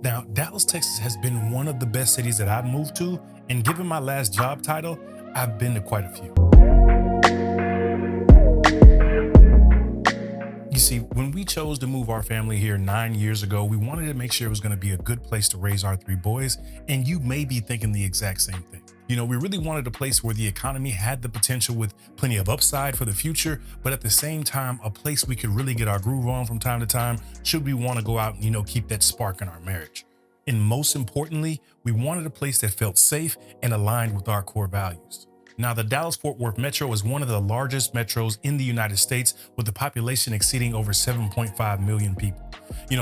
Now, Dallas, Texas has been one of the best cities that I've moved to, and given my last job title, I've been to quite a few. You see, when we chose to move our family here 9 years ago, we wanted to make sure it was going to be a good place to raise our three boys, and you may be thinking the exact same thing. We really wanted a place where the economy had the potential with plenty of upside for the future, but at the same time, a place we could really get our groove on from time to time should we want to go out and, keep that spark in our marriage. And most importantly, we wanted a place that felt safe and aligned with our core values. Now, the Dallas-Fort Worth Metro is one of the largest metros in the United States, with the population exceeding over 7.5 million people.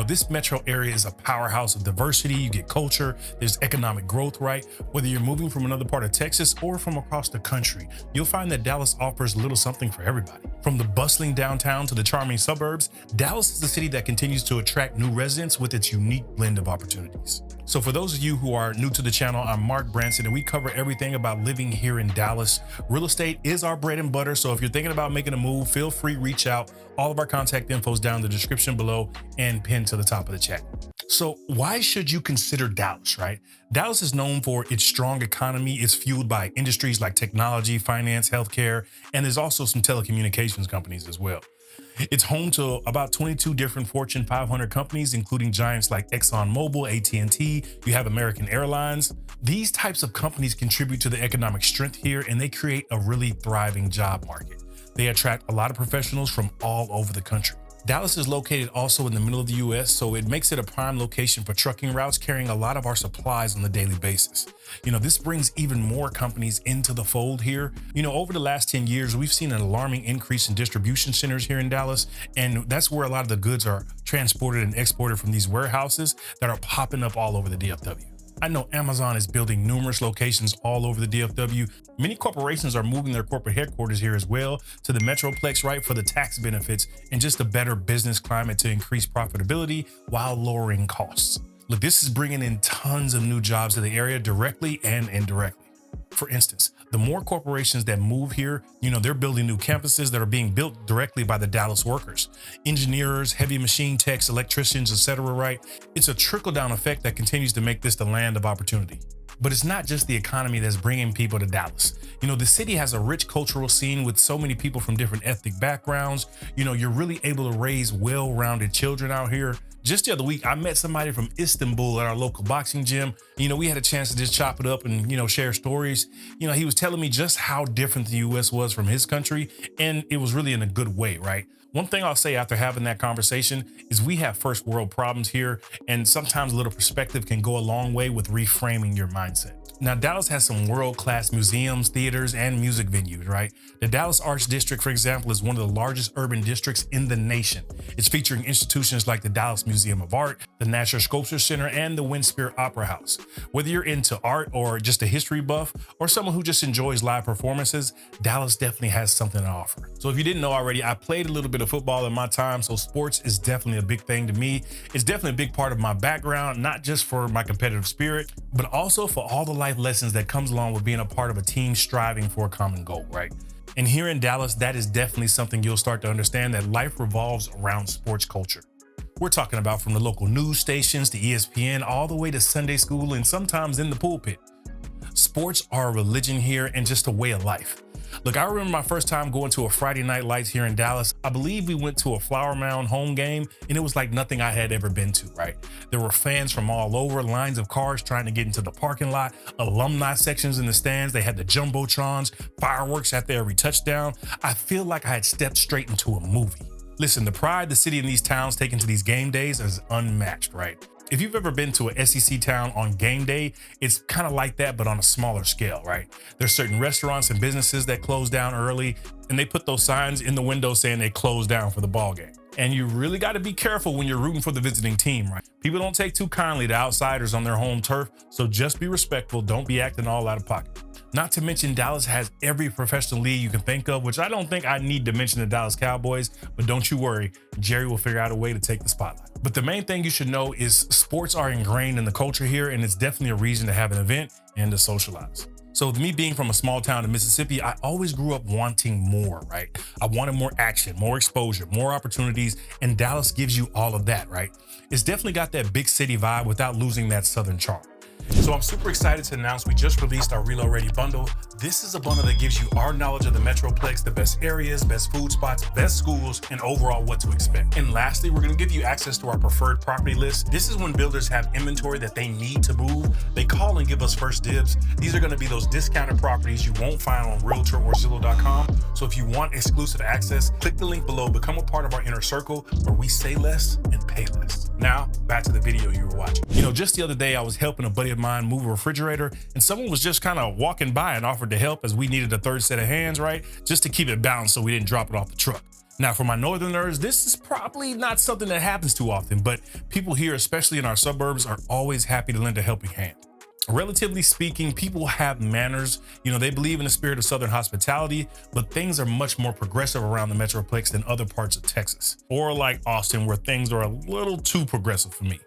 This metro area is a powerhouse of diversity. You get culture, there's economic growth, right? Whether you're moving from another part of Texas or from across the country, you'll find that Dallas offers a little something for everybody. From the bustling downtown to the charming suburbs, Dallas is the city that continues to attract new residents with its unique blend of opportunities. So for those of you who are new to the channel, I'm Mark Branson, and we cover everything about living here in Dallas. Real estate is our bread and butter, so if you're thinking about making a move, feel free, reach out. All of our contact info is down in the description below and pinned to the top of the chat. So why should you consider Dallas, right? Dallas is known for its strong economy. It's fueled by industries like technology, finance, healthcare, and there's also some telecommunications companies as well. It's home to about 22 different Fortune 500 companies, including giants like ExxonMobil, AT&T. You have American Airlines. These types of companies contribute to the economic strength here, and they create a really thriving job market. They attract a lot of professionals from all over the country. Dallas is located also in the middle of the US, so it makes it a prime location for trucking routes carrying a lot of our supplies on a daily basis. This brings even more companies into the fold here. Over the last 10 years, we've seen an alarming increase in distribution centers here in Dallas, and that's where a lot of the goods are transported and exported from these warehouses that are popping up all over the DFW. I know Amazon is building numerous locations all over the DFW. Many corporations are moving their corporate headquarters here as well to the metroplex, right, for the tax benefits and just a better business climate to increase profitability while lowering costs. Look, this is bringing in tons of new jobs to the area directly and indirectly. For instance, the more corporations that move here, they're building new campuses that are being built directly by the Dallas workers, engineers, heavy machine techs, electricians, etc. Right? It's a trickle-down effect that continues to make this the land of opportunity. But it's not just the economy that's bringing people to Dallas. The city has a rich cultural scene with so many people from different ethnic backgrounds. You're really able to raise well-rounded children out here. Just the other week, I met somebody from Istanbul at our local boxing gym. We had a chance to just chop it up and, share stories. He was telling me just how different the US was from his country, and it was really in a good way, right? One thing I'll say after having that conversation is we have first world problems here, and sometimes a little perspective can go a long way with reframing your mindset. Now, Dallas has some world-class museums, theaters, and music venues, right? The Dallas Arts District, for example, is one of the largest urban districts in the nation. It's featuring institutions like the Dallas Museum of Art, the National Sculpture Center, and the Windspear Opera House. Whether you're into art or just a history buff or someone who just enjoys live performances, Dallas definitely has something to offer. So if you didn't know already, I played a little bit of football in my time, so sports is definitely a big thing to me. It's definitely a big part of my background, not just for my competitive spirit, but also for all the life lessons that comes along with being a part of a team striving for a common goal, right? And here in Dallas, that is definitely something you'll start to understand, that life revolves around sports culture. We're talking about from the local news stations to ESPN, all the way to Sunday school and sometimes in the pulpit. Sports are a religion here and just a way of life. Look, I remember my first time going to a Friday Night Lights here in Dallas. I believe we went to a Flower Mound home game, and it was like nothing I had ever been to, right? There were fans from all over, lines of cars trying to get into the parking lot, alumni sections in the stands. They had the jumbotrons, fireworks after every touchdown. I feel like I had stepped straight into a movie. Listen, the pride the city and these towns take into these game days is unmatched, right? If you've ever been to a SEC town on game day, it's kind of like that, but on a smaller scale, right? There's certain restaurants and businesses that close down early, and they put those signs in the window saying they close down for the ball game. And you really got to be careful when you're rooting for the visiting team, right? People don't take too kindly to outsiders on their home turf, so just be respectful. Don't be acting all out of pocket. Not to mention, Dallas has every professional league you can think of, which I don't think I need to mention the Dallas Cowboys, but don't you worry, Jerry will figure out a way to take the spotlight. But the main thing you should know is sports are ingrained in the culture here, and it's definitely a reason to have an event and to socialize. So with me being from a small town in Mississippi, I always grew up wanting more, right? I wanted more action, more exposure, more opportunities, and Dallas gives you all of that, right? It's definitely got that big city vibe without losing that Southern charm. So I'm super excited to announce we just released our Reload Ready bundle. This is a bundle that gives you our knowledge of the metroplex, the best areas, best food spots, best schools, and overall what to expect. And lastly, we're going to give you access to our preferred property list. This is when builders have inventory that they need to move. They call and give us first dibs. These are going to be those discounted properties you won't find on Realtor or Zillow.com. So if you want exclusive access, click the link below, become a part of our inner circle where we say less and pay less. Now, back to the video you were watching. Just the other day, I was helping a buddy of mine move a refrigerator, and someone was just kind of walking by and offered to help as we needed a third set of hands, right? Just to keep it balanced so we didn't drop it off the truck. Now, for my northerners, this is probably not something that happens too often, but people here, especially in our suburbs, are always happy to lend a helping hand. Relatively speaking, people have manners. They believe in the spirit of Southern hospitality, but things are much more progressive around the metroplex than other parts of Texas, or like Austin, where things are a little too progressive for me.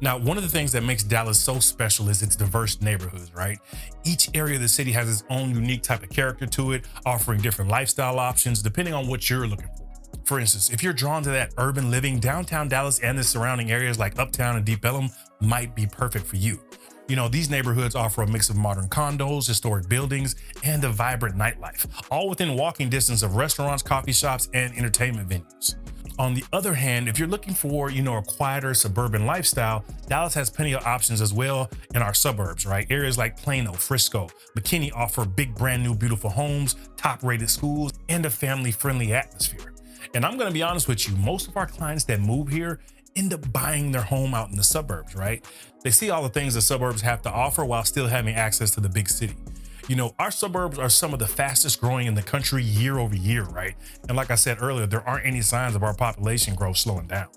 Now, one of the things that makes Dallas so special is its diverse neighborhoods, right? Each area of the city has its own unique type of character to it, offering different lifestyle options depending on what you're looking for. For instance, if you're drawn to that urban living, downtown Dallas and the surrounding areas like Uptown and Deep Ellum might be perfect for you. These neighborhoods offer a mix of modern condos, historic buildings, and a vibrant nightlife, all within walking distance of restaurants, coffee shops, and entertainment venues. On the other hand, if you're looking for, a quieter suburban lifestyle, Dallas has plenty of options as well in our suburbs, right? Areas like Plano, Frisco, McKinney offer big, brand new, beautiful homes, top-rated schools, and a family-friendly atmosphere. And I'm gonna be honest with you, most of our clients that move here end up buying their home out in the suburbs, right? They see all the things the suburbs have to offer while still having access to the big city. Our suburbs are some of the fastest growing in the country year over year, right? And like I said earlier, there aren't any signs of our population growth slowing down.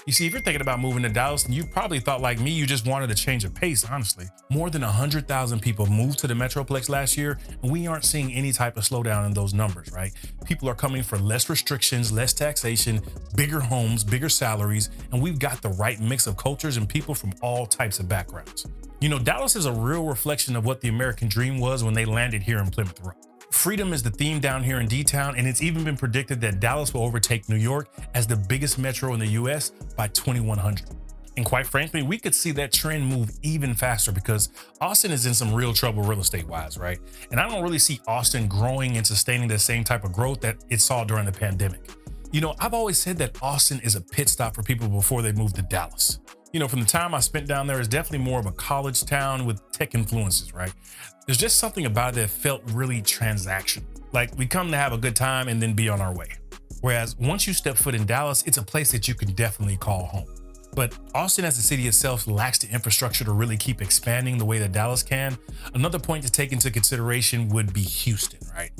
You see, if you're thinking about moving to Dallas, then you probably thought like me, you just wanted a change of pace, honestly. More than 100,000 people moved to the metroplex last year, and we aren't seeing any type of slowdown in those numbers, right? People are coming for less restrictions, less taxation, bigger homes, bigger salaries, and we've got the right mix of cultures and people from all types of backgrounds. Dallas is a real reflection of what the American dream was when they landed here in Plymouth Rock. Freedom is the theme down here in D-Town, and it's even been predicted that Dallas will overtake New York as the biggest metro in the US by 2100. And quite frankly, we could see that trend move even faster because Austin is in some real trouble real estate wise, right? And I don't really see Austin growing and sustaining the same type of growth that it saw during the pandemic. I've always said that Austin is a pit stop for people before they move to Dallas. From the time I spent down there, it's definitely more of a college town with tech influences, right? There's just something about it that felt really transactional. Like we come to have a good time and then be on our way. Whereas once you step foot in Dallas, it's a place that you can definitely call home. But Austin as a city itself lacks the infrastructure to really keep expanding the way that Dallas can. Another point to take into consideration would be Houston, right?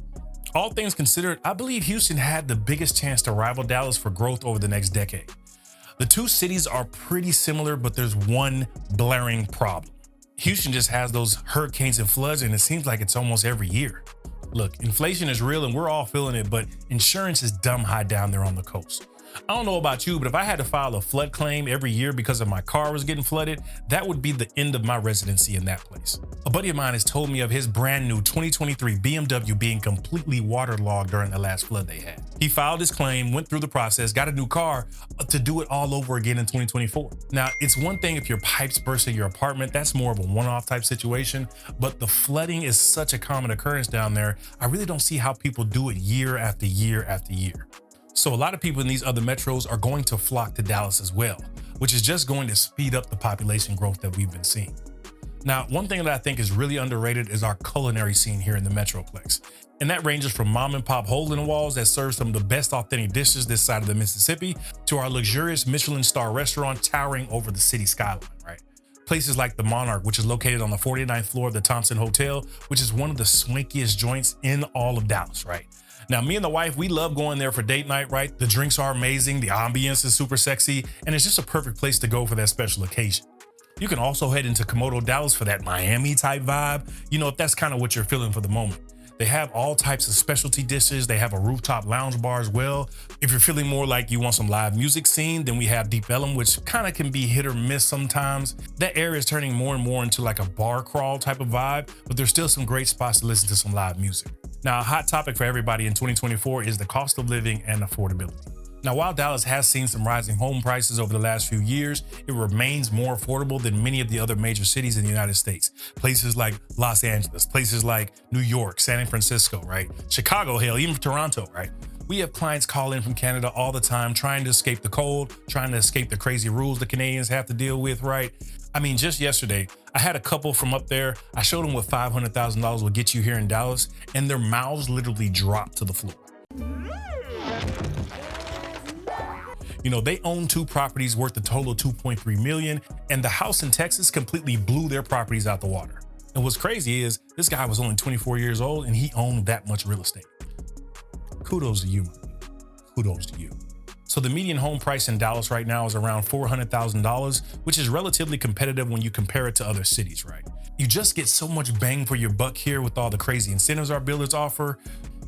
All things considered, I believe Houston had the biggest chance to rival Dallas for growth over the next decade. The two cities are pretty similar, but there's one blaring problem. Houston just has those hurricanes and floods, and it seems like it's almost every year. Look, inflation is real and we're all feeling it, but insurance is dumb high down there on the coast. I don't know about you, but if I had to file a flood claim every year because of my car was getting flooded, that would be the end of my residency in that place. A buddy of mine has told me of his brand new 2023 BMW being completely waterlogged during the last flood they had. He filed his claim, went through the process, got a new car to do it all over again in 2024. Now, it's one thing if your pipes burst in your apartment, that's more of a one-off type situation, but the flooding is such a common occurrence down there, I really don't see how people do it year after year after year. So a lot of people in these other metros are going to flock to Dallas as well, which is just going to speed up the population growth that we've been seeing. Now, one thing that I think is really underrated is our culinary scene here in the metroplex. And that ranges from mom and pop hole-in-the-walls that serve some of the best authentic dishes this side of the Mississippi to our luxurious Michelin star restaurant towering over the city skyline, right? Places like the Monarch, which is located on the 49th floor of the Thompson Hotel, which is one of the swankiest joints in all of Dallas, right? Now, me and the wife, we love going there for date night, right? The drinks are amazing, the ambience is super sexy, and it's just a perfect place to go for that special occasion. You can also head into Komodo, Dallas for that Miami type vibe, if that's kind of what you're feeling for the moment. They have all types of specialty dishes. They have a rooftop lounge bar as well. If you're feeling more like you want some live music scene, then we have Deep Ellum, which kind of can be hit or miss sometimes. That area is turning more and more into like a bar crawl type of vibe, but there's still some great spots to listen to some live music. Now, a hot topic for everybody in 2024 is the cost of living and affordability. Now, while Dallas has seen some rising home prices over the last few years, it remains more affordable than many of the other major cities in the United States. Places like Los Angeles, places like New York, San Francisco, right? Chicago, hell, even Toronto, right? We have clients call in from Canada all the time, trying to escape the cold, trying to escape the crazy rules the Canadians have to deal with, right? I mean, just yesterday, I had a couple from up there. I showed them what $500,000 will get you here in Dallas, and their mouths literally dropped to the floor. You know, they own 2 properties worth a total of $2.3 million, and the house in Texas completely blew their properties out the water. And what's crazy is this guy was only 24 years old and he owned that much real estate. Kudos to you, man. Kudos to you. So the median home price in Dallas right now is around $400,000, which is relatively competitive when you compare it to other cities, right? You just get so much bang for your buck here with all the crazy incentives our builders offer.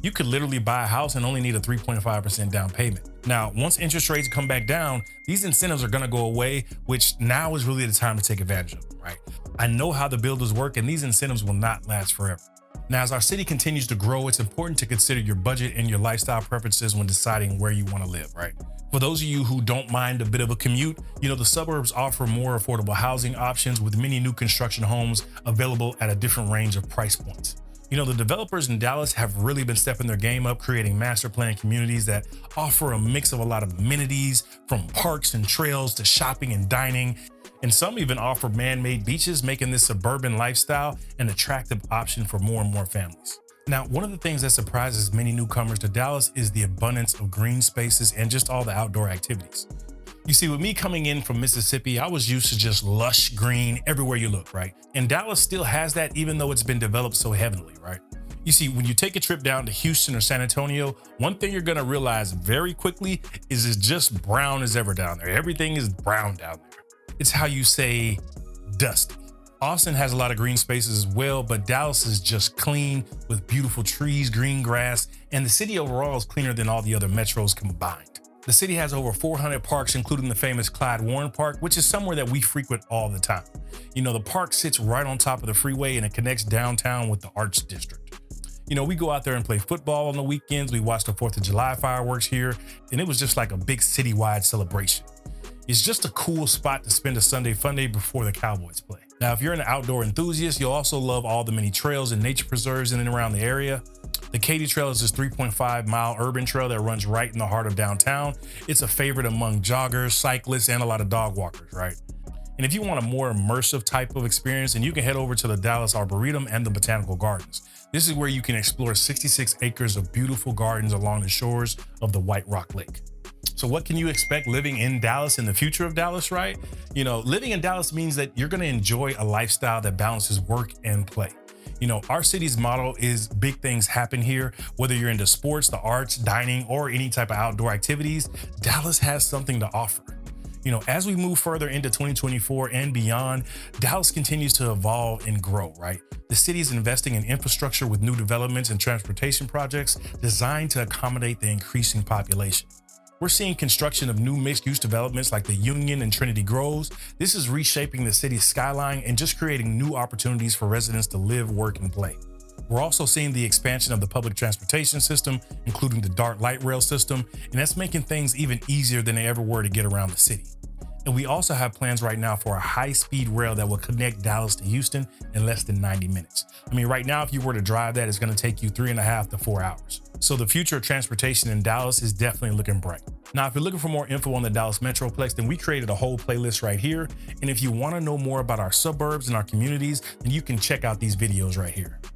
You could literally buy a house and only need a 3.5% down payment. Now, once interest rates come back down, these incentives are gonna go away, which now is really the time to take advantage of them, right? I know how the builders work and these incentives will not last forever. Now, as our city continues to grow, it's important to consider your budget and your lifestyle preferences when deciding where you wanna live, right? For those of you who don't mind a bit of a commute, you know, the suburbs offer more affordable housing options with many new construction homes available at a different range of price points. You know, the developers in Dallas have really been stepping their game up, creating master plan communities that offer a mix of a lot of amenities, from parks and trails to shopping and dining. And some even offer man-made beaches, making this suburban lifestyle an attractive option for more and more families. Now, one of the things that surprises many newcomers to Dallas is the abundance of green spaces and just all the outdoor activities. You see, with me coming in from Mississippi, I was used to just lush green everywhere you look, right? And Dallas still has that, even though it's been developed so heavily, right? You see, when you take a trip down to Houston or San Antonio, one thing you're gonna realize very quickly is it's just brown as ever down there. Everything is brown down there. It's how you say dusty. Austin has a lot of green spaces as well, but Dallas is just clean with beautiful trees, green grass, and the city overall is cleaner than all the other metros combined. The city has over 400 parks, including the famous Clyde Warren Park, which is somewhere that we frequent all the time. You know, the park sits right on top of the freeway and it connects downtown with the Arts District. You know, we go out there and play football on the weekends. We watch the 4th of July fireworks here, and it was just like a big citywide celebration. It's just a cool spot to spend a Sunday fun day before the Cowboys play. Now, if you're an outdoor enthusiast, you'll also love all the many trails and nature preserves in and around the area. The Katy Trail is this 3.5-mile urban trail that runs right in the heart of downtown. It's a favorite among joggers, cyclists, and a lot of dog walkers, right? And if you want a more immersive type of experience, then you can head over to the Dallas Arboretum and the Botanical Gardens. This is where you can explore 66 acres of beautiful gardens along the shores of the White Rock Lake. So what can you expect living in Dallas in the future of Dallas, right? You know, living in Dallas means that you're gonna enjoy a lifestyle that balances work and play. You know, our city's motto is big things happen here. Whether you're into sports, the arts, dining, or any type of outdoor activities, Dallas has something to offer. You know, as we move further into 2024 and beyond, Dallas continues to evolve and grow, right? The city is investing in infrastructure with new developments and transportation projects designed to accommodate the increasing population. We're seeing construction of new mixed-use developments like the Union and Trinity Groves. This is reshaping the city's skyline and just creating new opportunities for residents to live, work, and play. We're also seeing the expansion of the public transportation system, including the DART light rail system, and that's making things even easier than they ever were to get around the city. And we also have plans right now for a high-speed rail that will connect Dallas to Houston in less than 90 minutes. I mean, right now, if you were to drive that, it's going to take you 3.5 to 4 hours. So the future of transportation in Dallas is definitely looking bright. Now, if you're looking for more info on the Dallas Metroplex, then we created a whole playlist right here. And if you want to know more about our suburbs and our communities, then you can check out these videos right here.